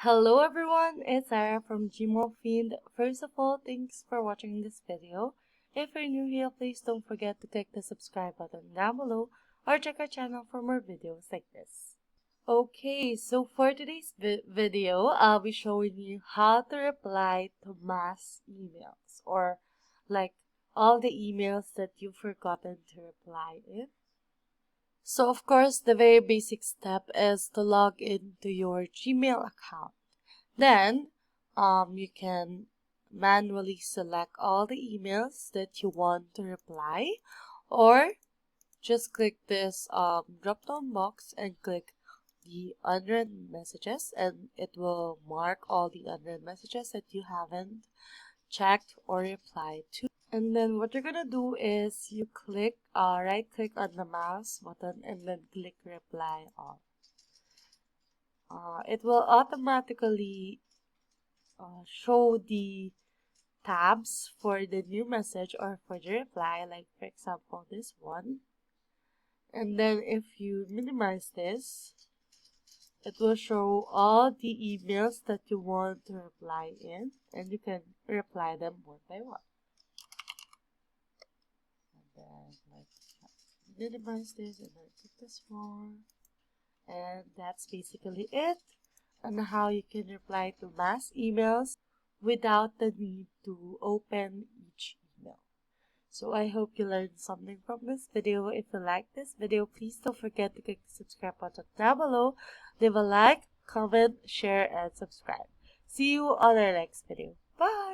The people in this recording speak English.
Hello everyone, it's Sarah from gmailfiend. First of all, thanks for watching this video. If you're new here, please don't forget to click the subscribe button down below or check our channel for more videos like this. Okay, so for today's video, I'll be showing you how to reply to mass emails or like all the emails that you've forgotten to reply in. So of course, the very basic step is to log into your Gmail account. Then, you can manually select all the emails that you want to reply, or just click this drop-down box and click the unread messages, and it will mark all the unread messages that you haven't checked or replied to. And then what you're gonna do is you click right click on the mouse button and then click reply all. It will automatically show the tabs for the new message or for the reply, like for example this one. And then if you minimize this, it will show all the emails that you want to reply in, and you can reply them one by one. And then minimize this and then click this one. And that's basically it on how you can reply to mass emails without the need to open each email. So I hope you learned something from this video. If you like this video, please don't forget to click the subscribe button down below. Leave a like, comment, share, and subscribe. See you on our next video. Bye!